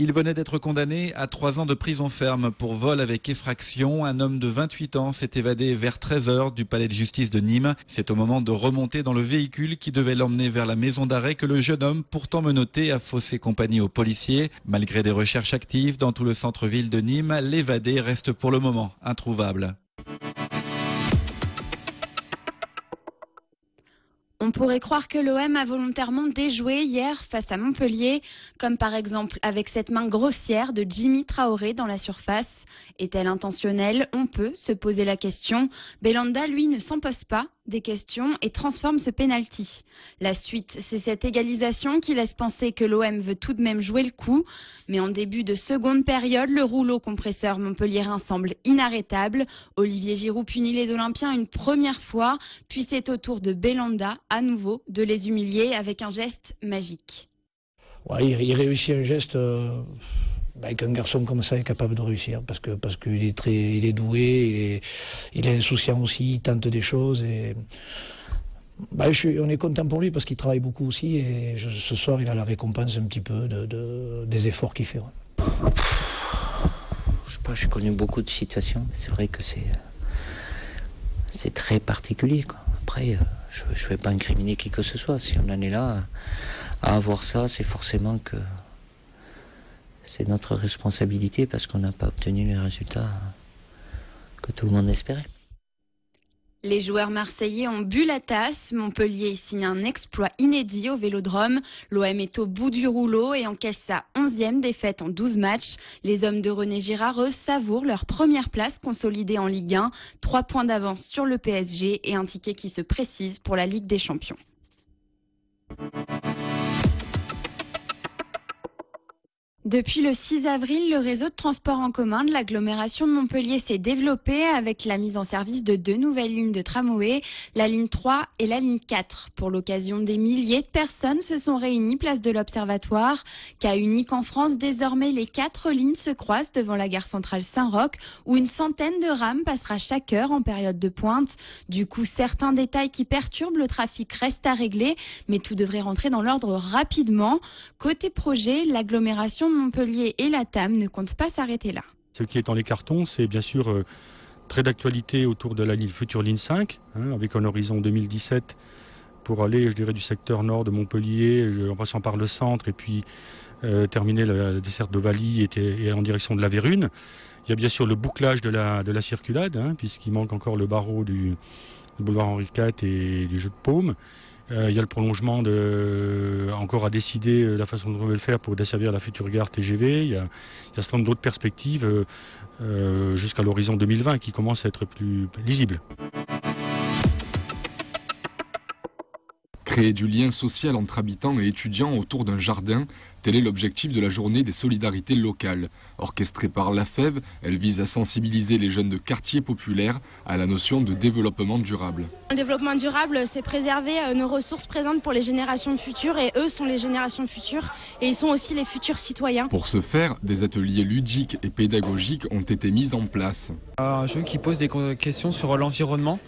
Il venait d'être condamné à 3 ans de prison ferme pour vol avec effraction. Un homme de 28 ans s'est évadé vers 13 h du palais de justice de Nîmes. C'est au moment de remonter dans le véhicule qui devait l'emmener vers la maison d'arrêt que le jeune homme, pourtant menotté, a faussé compagnie aux policiers. Malgré des recherches actives dans tout le centre-ville de Nîmes, l'évadé reste pour le moment introuvable. On pourrait croire que l'OM a volontairement déjoué hier face à Montpellier, comme par exemple avec cette main grossière de Djimi Traoré dans la surface. Est-elle intentionnelle? On peut se poser la question. Belhanda, lui, ne s'en pose pas des questions et transforme ce pénalty. La suite, c'est cette égalisation qui laisse penser que l'OM veut tout de même jouer le coup. Mais en début de seconde période, le rouleau compresseur montpelliérain semble inarrêtable. Olivier Giroud punit les Olympiens une première fois, puis c'est au tour de Belhanda, à nouveau, de les humilier avec un geste magique. Ouais, il réussit un geste qu'un garçon comme ça est capable de réussir parce qu'il est doué, il est insouciant aussi, il tente des choses et on est content pour lui parce qu'il travaille beaucoup aussi et ce soir il a la récompense un petit peu des efforts qu'il fait. Ouais. Je sais pas, j'ai connu beaucoup de situations, c'est vrai que c'est très particulier, quoi. Après, je ne vais pas incriminer qui que ce soit. Si on en est là à avoir ça, c'est forcément que c'est notre responsabilité parce qu'on n'a pas obtenu les résultats que tout le monde espérait. Les joueurs marseillais ont bu la tasse. Montpellier signe un exploit inédit au Vélodrome. L'OM est au bout du rouleau et encaisse sa 11e défaite en 12 matchs. Les hommes de René Girard savourent leur première place consolidée en Ligue 1. 3 points d'avance sur le PSG et un ticket qui se précise pour la Ligue des Champions. Depuis le 6 avril, le réseau de transport en commun de l'agglomération de Montpellier s'est développé avec la mise en service de 2 nouvelles lignes de tramway, la ligne 3 et la ligne 4. Pour l'occasion, des milliers de personnes se sont réunies place de l'Observatoire. Cas unique en France, désormais les 4 lignes se croisent devant la gare centrale Saint-Roch où une centaine de rames passera chaque heure en période de pointe. Du coup, certains détails qui perturbent le trafic restent à régler, mais tout devrait rentrer dans l'ordre rapidement. Côté projet, l'agglomération Montpellier et la TAM ne comptent pas s'arrêter là. Ce qui est dans les cartons, c'est bien sûr très d'actualité autour de la future ligne 5, avec un horizon 2017 pour aller, je dirais, du secteur nord de Montpellier, en passant par le centre, et puis terminer la desserte d'Ovalie et en direction de la Vérune. Il y a bien sûr le bouclage de la circulade, puisqu'il manque encore le barreau du boulevard Henri IV et du jeu de Paume. Il y a le prolongement encore à décider la façon dont on veut le faire pour desservir la future gare TGV. Il y a un certain nombre d'autres perspectives jusqu'à l'horizon 2020 qui commencent à être plus lisibles. Créer du lien social entre habitants et étudiants autour d'un jardin, tel est l'objectif de la journée des solidarités locales. Orchestrée par l'AFEV, elle vise à sensibiliser les jeunes de quartiers populaires à la notion de développement durable. Le développement durable, c'est préserver nos ressources présentes pour les générations futures et eux sont les générations futures et ils sont aussi les futurs citoyens. Pour ce faire, des ateliers ludiques et pédagogiques ont été mis en place. Un jeu qui pose des questions sur l'environnement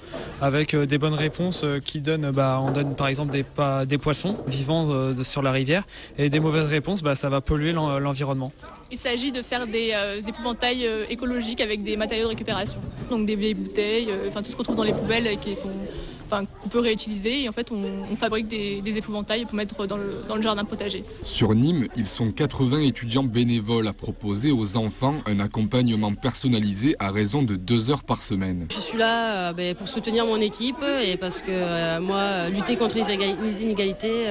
avec des bonnes réponses qui donnent, on donne par exemple des poissons vivant sur la rivière et des mauvaises réponses, ça va polluer l'environnement. Il s'agit de faire des épouvantails écologiques avec des matériaux de récupération. Donc des vieilles bouteilles, tout ce qu'on trouve dans les poubelles qu'on peut réutiliser. Et en fait, on fabrique des épouvantails pour mettre dans le jardin potager. Sur Nîmes, ils sont 80 étudiants bénévoles à proposer aux enfants un accompagnement personnalisé à raison de 2 heures par semaine. Je suis là pour soutenir mon équipe et parce que moi, lutter contre les inégalités,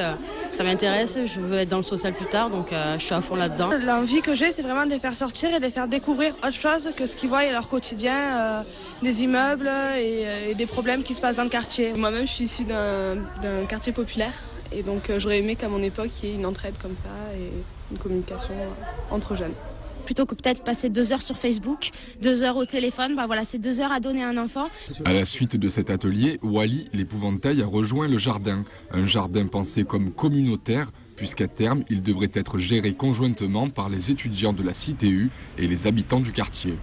ça m'intéresse. Je veux être dans le social plus tard, donc je suis à fond là-dedans. L'envie que j'ai, c'est vraiment de les faire sortir et de les faire découvrir autre chose que ce qu'ils voient à leur quotidien, des immeubles et des problèmes qui se passent dans le quartier. Moi-même, je suis issue d'un quartier populaire et donc j'aurais aimé qu'à mon époque, il y ait une entraide comme ça et une communication entre jeunes. Plutôt que peut-être passer 2 heures sur Facebook, 2 heures au téléphone, c'est 2 heures à donner à un enfant. À la suite de cet atelier, Wally, l'épouvantail, a rejoint le jardin. Un jardin pensé comme communautaire, puisqu'à terme, il devrait être géré conjointement par les étudiants de la CTU et les habitants du quartier.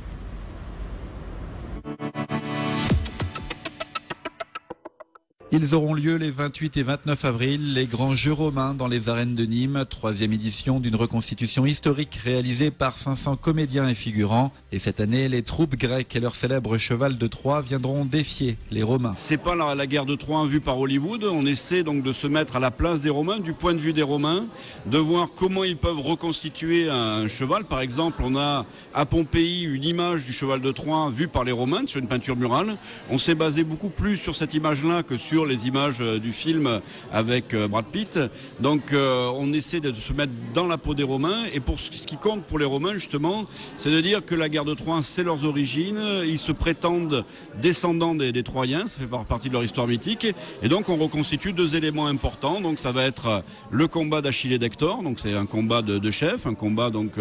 Ils auront lieu les 28 et 29 avril, les grands jeux romains dans les arènes de Nîmes, 3e édition d'une reconstitution historique réalisée par 500 comédiens et figurants. Et cette année, les troupes grecques et leur célèbre cheval de Troie viendront défier les Romains. C'est pas la guerre de Troie vue par Hollywood, on essaie donc de se mettre à la place des Romains, du point de vue des Romains, de voir comment ils peuvent reconstituer un cheval. Par exemple, on a à Pompéi une image du cheval de Troie vue par les Romains sur une peinture murale. On s'est basé beaucoup plus sur cette image-là que sur les images du film avec Brad Pitt. Donc on essaie de se mettre dans la peau des Romains, et pour ce qui compte pour les Romains justement, c'est de dire que la guerre de Troie, c'est leurs origines, ils se prétendent descendants des Troyens, ça fait partie de leur histoire mythique, et donc on reconstitue 2 éléments importants. Donc ça va être le combat d'Achille et d'Hector, donc c'est un combat de chef, un combat donc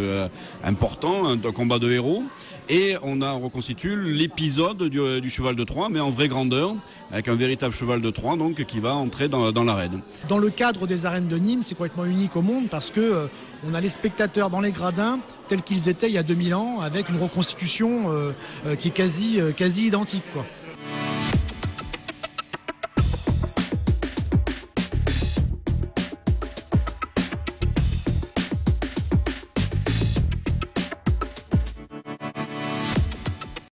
important, un combat de héros. Et on reconstitue l'épisode du cheval de Troie, mais en vraie grandeur, avec un véritable cheval de Troie donc, qui va entrer dans l'arène. Dans le cadre des arènes de Nîmes, c'est complètement unique au monde parce que on a les spectateurs dans les gradins tels qu'ils étaient il y a 2000 ans, avec une reconstitution qui est quasi identique, quoi.